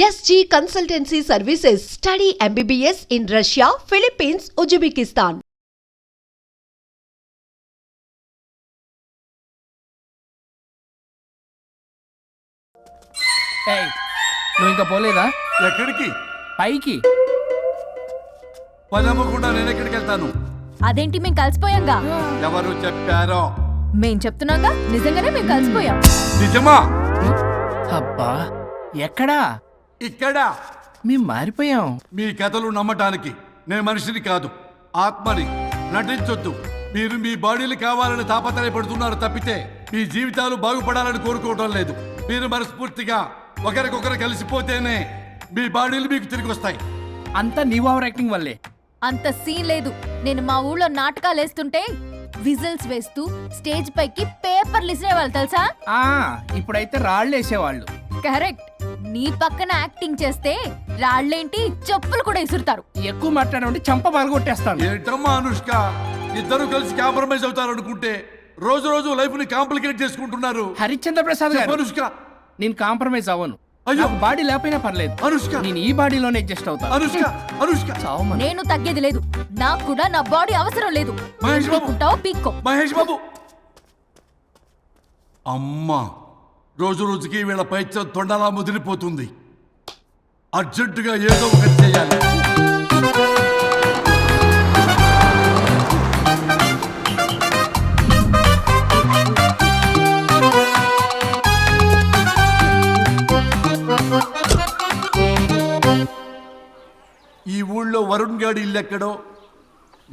SG Consultancy Services. Study MBBS in Russia, Philippines, Uzbekistan. ఏయ్, నువ్వు ఇంకా పోలేదా? ఎక్కడికి? పైకి. పనమ్మకుండా నేను ఎక్కడికి వెళ్తాను? అదేంటి మేము కలిసిపోయాంగా? ఎవరు చెప్పారో? మేం చెప్తున్నాగా, నిజంగానే మేము కలిసిపోయాం. నిజమా? అబ్బా, ఎక్కడా? ఇక్కడ. మేము మారిపోయాం. మీ కథలు నమ్మటానికి నేను మనిషిని కాదు, ఆత్మని. నటించొద్దు. మీరు మీ బాడీలు కావాలని తాపత్రయపడుతున్నారు తప్పితే మీ జీవితాలు బాగుపడాలని కోరుకోవడం లేదు. మీరు మనస్ఫూర్తిగా ఒకరికొకరు కలిసిపోతేనే మీ బాడీలు మీకు తిరిగి వస్తాయి. అంతా నీ ఓవర్ యాక్టింగ్ వల్లే. అంత సీన్ లేదు. నేను మా ఊళ్ళో నాటకాలు వేస్తుంటే విజిల్స్ వేస్తూ స్టేజ్ పైకి పేపర్లు ఇసిరేవాళ్ళు తెలుసా? ఇప్పుడైతే రాళ్ళు వేసేవాళ్ళు. కరెక్ట్. నీ పక్కన యాక్టింగ్ చేస్తే రాళ్ళేంటి, చెప్పులు కూడా ఇసురుతారు. ఎక్కువ మాట్లాడే చంప పగలగొట్టేస్తాను. ఏంటమ్మా అనుష్క, ఇద్దరు కలిసి కాంప్రమైజ్ అవుతారు అనుకుంటే రోజు రోజు లైఫ్ ని కాంప్లికేట్ చేసుకుంటున్నారు. హరిశ్చంద్ర ప్రసాద్ గారు, అనుష్క, నేను కాంప్రమైజ్ అవ్వను. అయ్యో, బాడీ లేకపోయినా పర్లేదు. అనుష్క, నేను ఈ బాడీలోనే అడ్జస్ట్ అవుతాను. అనుష్క, అనుష్క, నేను తగ్గేది లేదు. నాకు కూడా నా బాడీ అవసరం లేదు. మహేష్ బాబు, పీక్కో. మహేష్ బాబు. అమ్మా, రోజు రోజుకి వీళ్ళ పైత్యం తొండలా ముదిరిపోతుంది. అర్జెంటుగా ఏదో ఒకటి చేయాలి. ఈ ఊళ్ళో వరుణ్ గాడి ఇల్లు ఎక్కడో,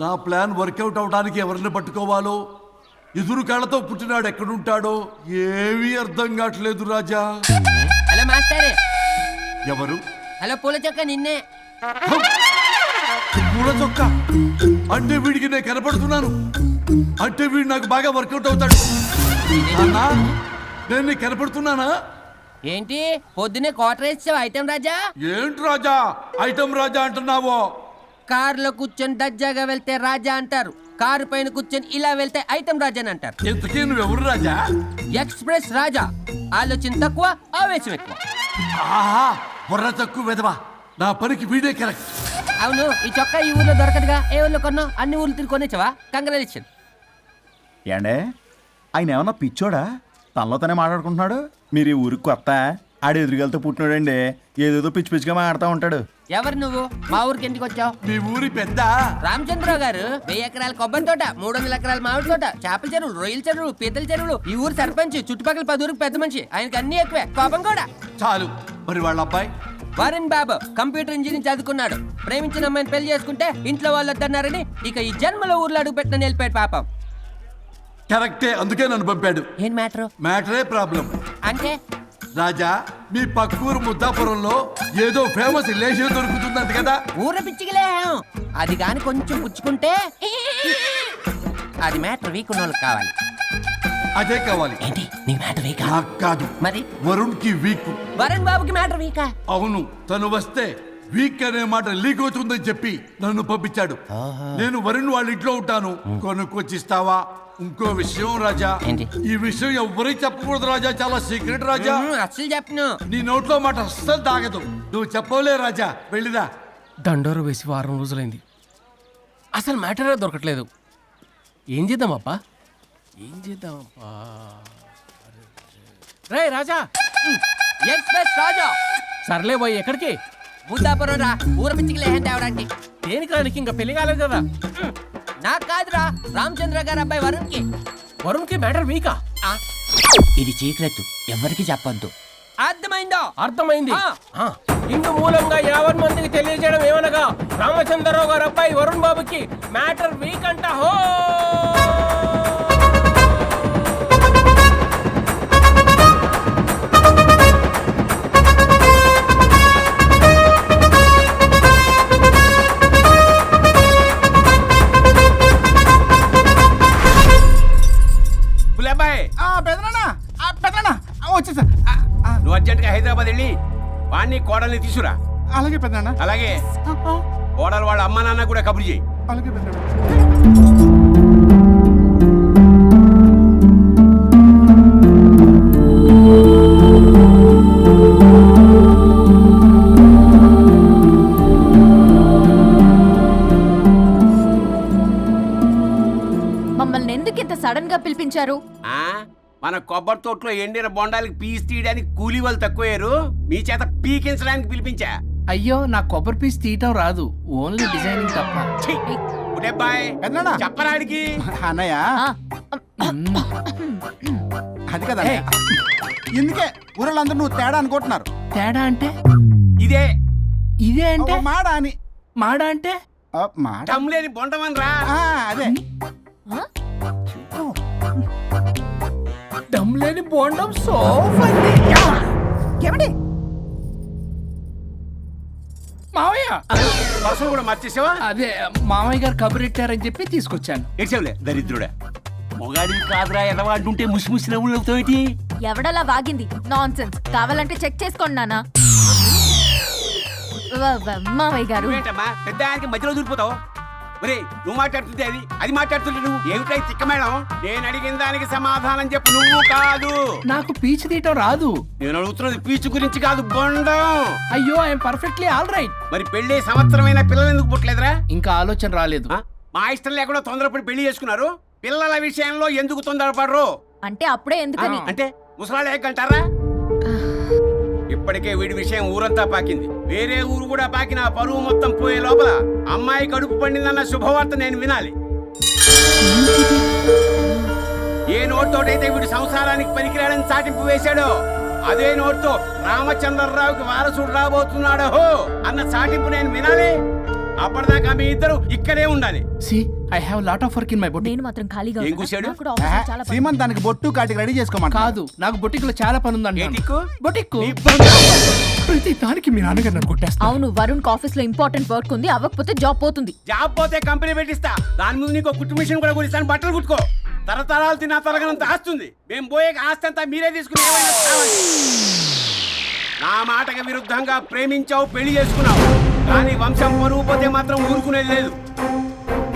నా ప్లాన్ వర్కౌట్ అవడానికి ఎవరిని పట్టుకోవాలో, ఎదురు కాళ్ళతో పుట్టినాడు ఎక్కడుంటాడో ఏమీ అర్థం కావట్లేదు రాజా. Hello master. ఎవరు? హలో పూల చొక్క నిన్నే. పూల చొక్క అంటే వీడికి నేను కనపడుతున్నాను. అంటే వీడు నాకు బాగా వర్కౌట్ అవుతాడు. అన్నా, నేను నీకు కనపడుతున్నానా? ఏంటి పొద్దునే క్వార్టర్ ఇచ్చావు ఐటమ్ రాజా? ఏంటి రాజా ఐటమ్ రాజా అంటున్నావో? కారులో కూర్చొని దజ్జాగా వెళ్తే రాజా అంటారు, కారు పైన కూర్చొని ఇలా వెళ్తే ఐటమ్ రాజా అని అంటారు. ఇంతకీ నువ్వెవరు రాజా? ఎక్స్ప్రెస్ రాజా. ఆలోచన తక్కువ, ఆవేశం ఎక్కువ. ఆహా, బుర్ర తక్కువ వెదవా. నా పనికి వీడే కరెక్ట్. అవును, ఈ చొక్కా ఈ ఊర్లో దొరకదుగా. ఏ ఊర్లో కొన్నావు? అన్ని ఊర్లు తిరిగి కొనేచ్చావా? కంగ్రాచులేషన్. ఏండే, ఆయన ఏమన్నా పిచ్చోడా? తనలో తనే మాట్లాడుకుంటున్నాడు. మీరు ఈ ఊరికి కొత్త? ఆడు ఎదురుగలతో పుట్టినాడండి, ఏదేదో పిచ్చి పిచ్చిగా మాట్లాడుతూ ఉంటాడు. ఎవరు నువ్వు? మా ఊరికి ఎందుకు వచ్చావు? మీ ఊరి పెద్ద రామచంద్రరావు గారు 1000 ఎకరాల కొబ్బరి తోట, 300 ఎకరాల మామిడి తోట, చేపల చెరువులు, రొయ్యల చెరువులు, పీతల చెరువులు. ఈ ఊరు సర్పంచ్, చుట్టుపక్కల 10 ఊరికి పెద్ద మనిషి. ఆయనకి అన్ని ఎక్కువే, కోపం కూడా. చాలు. మరి వాళ్ళ అబ్బాయి వరుణ్ బాబు కంప్యూటర్ ఇంజనీరింగ్ చదువుకున్నాడు. ప్రేమించిన అమ్మాయిని పెళ్లి చేసుకుంటే ఇంట్లో వాళ్ళు వద్దన్నారని ఇక ఈ జన్మలో ఊర్లో అడుగు పెట్టిన నిలిపాడు పాపం. కరెక్టే, అందుకే నన్ను పంపాడు. ఏం మ్యాటర్? మ్యాటరే ప్రాబ్లం. అంటే రాజా, మీ పక్కూరు ముద్దాపురంలో ఏదో ఫేమస్ రిలేషన్ దొరుకుతుందంట కదా? ఊర పిచ్చికిలే. అది కాని కొంచెం పుచ్చుకుంటే అది మ్యాటర్ వీక్ ఉన్న వాళ్ళకి కావాలి. అదే కావాలి. ఏంటి నీ మ్యాటర్ వీకా? నాకు కాదు, మరి వరుణ్ కి వీక్. వరుణ్ బాబుకి మ్యాటర్ వీకా? అవును, తను వస్తే వీక్ అనే మాట లీక్ అవుతుందని చెప్పి నన్ను పంపించాడు. నేను వరుణ్ వాళ్ళ ఇంట్లో ఉంటాను, కొనుక్కొచ్చిస్తావా? ఇంకో విషయం రాజా, ఏంటి? ఈ విషయం ఎవరికి చెప్పకూడదు రాజా, చాలా సీక్రెట్ రాజా. అస్సలు చెప్పను. నీ నోట్లో మాట అస్సలు తాగదు. నువ్వు చెప్పవలే రాజా, వెళ్ళిరా. దండోరు వేసి వారం రోజులైంది, అసలు మ్యాటరే దొరకట్లేదు. ఏం చేద్దామప్పా? రే రాజా. ఎక్స్ప్రెస్ రాజా. సర్లే పోయి ఎక్కడికి? ముద్దాపురం రా, ఊర పిచ్చికిలే తేవడానికి. దేనికి రానికి? ఇంకా పెళ్లి కాలేదు కదా. నాకు కాదురా, రామచంద్ర గారు అబ్బాయి వరుణ్ కి. వరుణ్కి మ్యాటర్ వీకా? ఇది సీక్రెట్, ఎవరికి చెప్పొద్దు. అర్థమైందో? అర్థమైంది. ఇందు మూలంగా 50 మందికి తెలియజేయడం ఏమనగా, రామచంద్రరావు గారు అబ్బాయి వరుణ్ బాబుకి మ్యాటర్ వీక్ అంట. హో వచ్చేసా. నువ్వు అర్జెంట్గా హైదరాబాద్ వెళ్ళి వాణ్ణి కోడల్ని తీసుకురా. అలాగే పెద్దనా. అలాగే కోడలు వాళ్ళ అమ్మ నాన్న కూడా కబురు చేయి. అలాగే పెద్దనా. సడన్ గా పిలిపించారు? ఆ మన కొబ్బరి తోటలో ఎండిన బొండాలకి పీస్ తీయడానికి కూలీ వాళ్ళు తక్కువయ్యారు, మీ చేత పీకించడానికి పిలిపించా. అయ్యో నా కొబ్బరి పీస్ తీయటం రాదు, ఓన్లీ డిజైనింగ్ తప్ప. ఛీ! ఉడే బాయ్ పెద్దనాన్న. చెప్పరాడికి. అన్నయ్య ఆ, అది కదా ఎందుకే ఊరలందరూ నువ్వు తేడా అనుకుంటున్నారు. తేడా అంటే ఇదే ఇదే అంటే మాడ అని మాడ అంటే మాట టమ్లేని బొండమని రా. అదే దమ్ లేని బోండం సో ఏమండి మావయ్య, పర్సలు కూడా మర్చేసావా? అదే మామయ్య గారు కబురెట్టారని చెప్పి తీసుకొచ్చాను. ఏడ్చావులే దరిద్రుడా. మొగాడివి కాదురా ఎదవా అంటుంటే ముసి ముసి నవ్వులు అవుతావేటి? ఎవడలా వాగింది? నాన్సెన్స్. కావాలంటే చెక్ చేసుకోండి నాన్న. మామయ్య గారు, నువ్వేంటమ్మా పెద్ద ఆయనకి మధ్యలో దూరిపోతావు? ఒరే నువ్వు మాట్లాడుతుంటే అది మాట్లాడుతుంటే నువ్వు ఏమిటై తిక్క మేడం? నేను అడిగిన దానికి సమాధానం చెప్పు, నువ్వు కాదు. నాకు పీచు తీయటం రాదు. నేను అడుగుతున్నది పీచు గురించి కాదు, బొండం. అయ్యో ఐఎమ్ పర్ఫెక్ట్లీ ఆల్ రైట్. మరి పెళ్లి సంవత్సరమైన పిల్లలు ఎందుకు పుట్టలేదురా? ఇంకా ఆలోచన రాలేదు. ఆ? మా ఇష్టం లేకుండా తొందరపడి పెళ్లి చేసుకున్నారు. పిల్లల విషయంలో ఎందుకు తొందరపడరు? అంటే అప్పుడే ఎందుకని? అంటే ముసలాళ్ళు ఏకంటారా? ఇప్పటికే వీడి విషయం ఊరంతా పాకింది, వేరే ఊరు కూడా పాకిన పరువు మొత్తం పోయే లోపల అమ్మాయి కడుపు పండిందన్న శుభవార్త నేను వినాలి. ఏ నోట్తోటైతే వీడు సంసారానికి పనికిరాడని చాటింపు వేశాడో అదే నోట్తో రామచంద్రరావుకి వారసుడు రాబోతున్నాడో అన్న చాటింపు నేను వినాలి. అప్పటిదాకా మీ ఇద్దరు ఇక్కడే ఉండాలి. See I have lot of work in my boutique. నేను మాత్రం ఖాళీగా ఏం ఉన్నా. కూశాడు? నాకు కూడా ఆఫీస్లో చాలా పని. సీమంతానికి బొట్టు కాటికి రెడీ చేసుకోమంట. కాదు, నాకు బొటిక్ లో చాలా పని ఉందండి. ఏటిక్కు? బొటిక్ నీ బంధం. ప్రతి దానికి మీ నాన్నగారు నన్ను కొట్టేస్తా. అవును, వరుణ్ ఆఫీస్ లో ఇంపార్టెంట్ వర్క్ ఉంది, అవ్వకపోతే జాబ్ పోతుంది. జాబ్ పోతే కంపెనీ పెట్టిస్తా, దాని ముందు నీకు కుట్టు మిషన్ కూడా కొనిస్తాను, బట్టలు కుట్టుకో. తరతరాలు తిన్నా తరగనంత ఆస్తుంది. మేము పోయే ఆస్తి అంతా మీరే తీసుకుని ఏమైనా కావాలి. నా మాటకి విరుద్ధంగా ప్రేమించావు, పెళ్లి చేసుకున్నావు, కానీ వంశం పరువు పోతే మాత్రం ఊరుకునేది లేదు.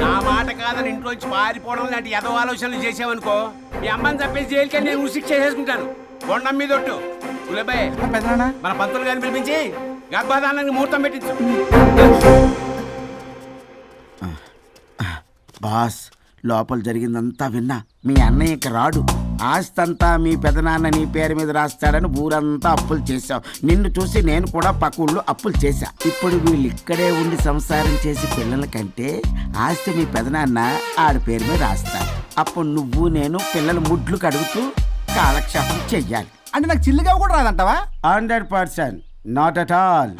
నా మాట కాదని ఇంట్లోంచి పారిపోవడం లాంటి ఎదో ఆలోచనలు చేసావనుకో, మీ అమ్మని చంపేసి జైలుకి నేను ఉసిక్ చేసుకుంటాను. బొండం మీద ఒట్టు. కులబాయ్ పెద్దనాన్న మన పంతులు గారిని పిలిపించి గర్భధానానికి ముహూర్తం పెట్టించు. బాస్, లోపల జరిగిందంతా విన్నా. మీ అన్నయ్యకి రాడు, ఆస్తంతా మీ పెదనాన్న నీ పేరు మీద రాస్తాడని ఊరంతా అప్పులు చేశావు. నిన్ను చూసి నేను కూడా పక్క ఊళ్ళో అప్పులు చేశా. ఇప్పుడు వీళ్ళు ఇక్కడే ఉండి సంసారం చేసి పిల్లల కంటే ఆస్తి మీ పెదనాన్న ఆడి పేరు మీద రాస్తాడు. అప్పుడు నువ్వు నేను పిల్లల ముడ్లు కడుగుతూ కాలక్షేపం చెయ్యాలి. అంటే నాకు చిల్లిగా కూడా రాదంటావా? 100%, నాట్ అట్ ఆల్.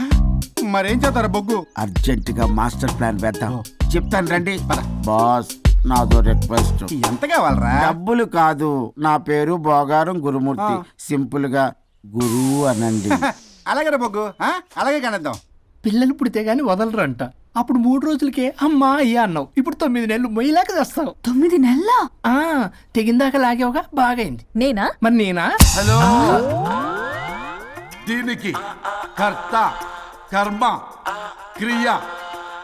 మరేం చేస్తారా బొగ్గు? అర్జెంటుగా మాస్టర్ ప్లాన్ వేద్దాం. చెప్తాను రండి. బాస్, నాదో రిక్వెస్ట్. ఎంత కావాలరా? డబ్బులు కాదు, నా పేరు బోగారం గురుమూర్తి. సింపుల్ గా గురు అనండి. అలాగే బొగ్గు, అలాగే కనేద్దాం. పిల్లలు పుడితే గానీ వదలరంట. అప్పుడు 3 రోజులకే అమ్మా అయ్యా అన్నావు, ఇప్పుడు 9 నెలలు మొయ్యలాగా చేస్తావు. 9 నెలల తెగిందాక లాగేవగా, బాగైంది. నేనా? మరి నేనా? హలో, దీనికి కర్త కర్మ క్రియ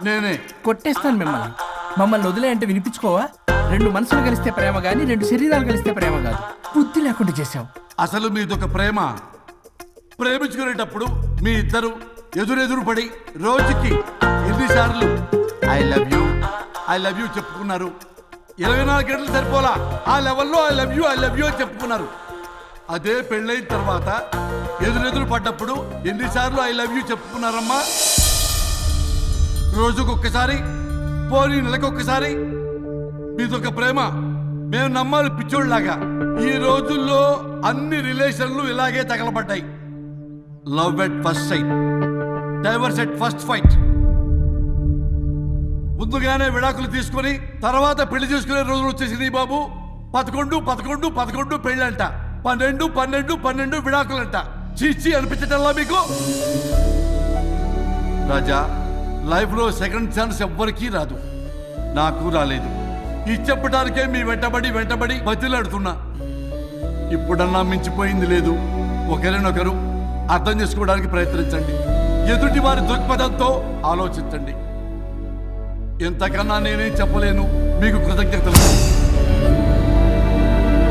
నేనే. కొట్టేస్తాను మిమ్మల్ని. మమ్మల్ని వదిలే అంటే వినిపించుకోవా? 2 మనసులు కలిస్తే ప్రేమ గాని 2 శరీరాలు కలిస్తే ప్రేమ కాదు. బుద్ధి లేకుండా చేసావు. అసలు మీదొక ప్రేమ. ప్రేమించుకునేటప్పుడు మీ ఇద్దరు ఎదురెదురు పడి రోజుకి ఎన్నిసార్లు ఐ లవ్ యూ చెప్పుకున్నారు? 24 గంటలు సరిపోలా, ఆ లెవెల్లో ఐ లవ్ యూ అని చెప్పుకున్నారు. అదే పెళ్ళైన తర్వాత ఎదురెదురు పడ్డప్పుడు ఎన్నిసార్లు ఐ లవ్ యూ చెప్పుకున్నారమ్మా? రోజుకొక్కసారి, పోనీ నెలకొక్కసారి. మీదొక ప్రేమ. మేము నమ్మాలి పిచ్చోళ్ళలాగా. ఈ రోజుల్లో అన్ని రిలేషన్లు ఇలాగే తగలబడ్డాయి. Love at first sight, divorce at first fight. ముందుగానే విడాకులు తీసుకొని తర్వాత పెళ్లి చేసుకునే రోజులు వచ్చేసింది బాబు. 11 పెళ్ళంట, 12 విడాకులంట. చీచి అనిపించటల్లా మీకు? రాజా, లైఫ్లో సెకండ్ ఛాన్స్ ఎవ్వరికీ రాదు, నాకు రాలేదు. ఇది చెప్పడానికే మీ వెంటబడి బతిలాడుతున్నా. ఇప్పుడన్నా మించిపోయింది లేదు. ఒకరినొకరు అర్థం చేసుకోవడానికి ప్రయత్నించండి. ఎదుటి వారి దృక్పథంతో ఆలోచించండి. ఎంతకన్నా నేనేం చెప్పలేను. మీకు కృతజ్ఞతలు.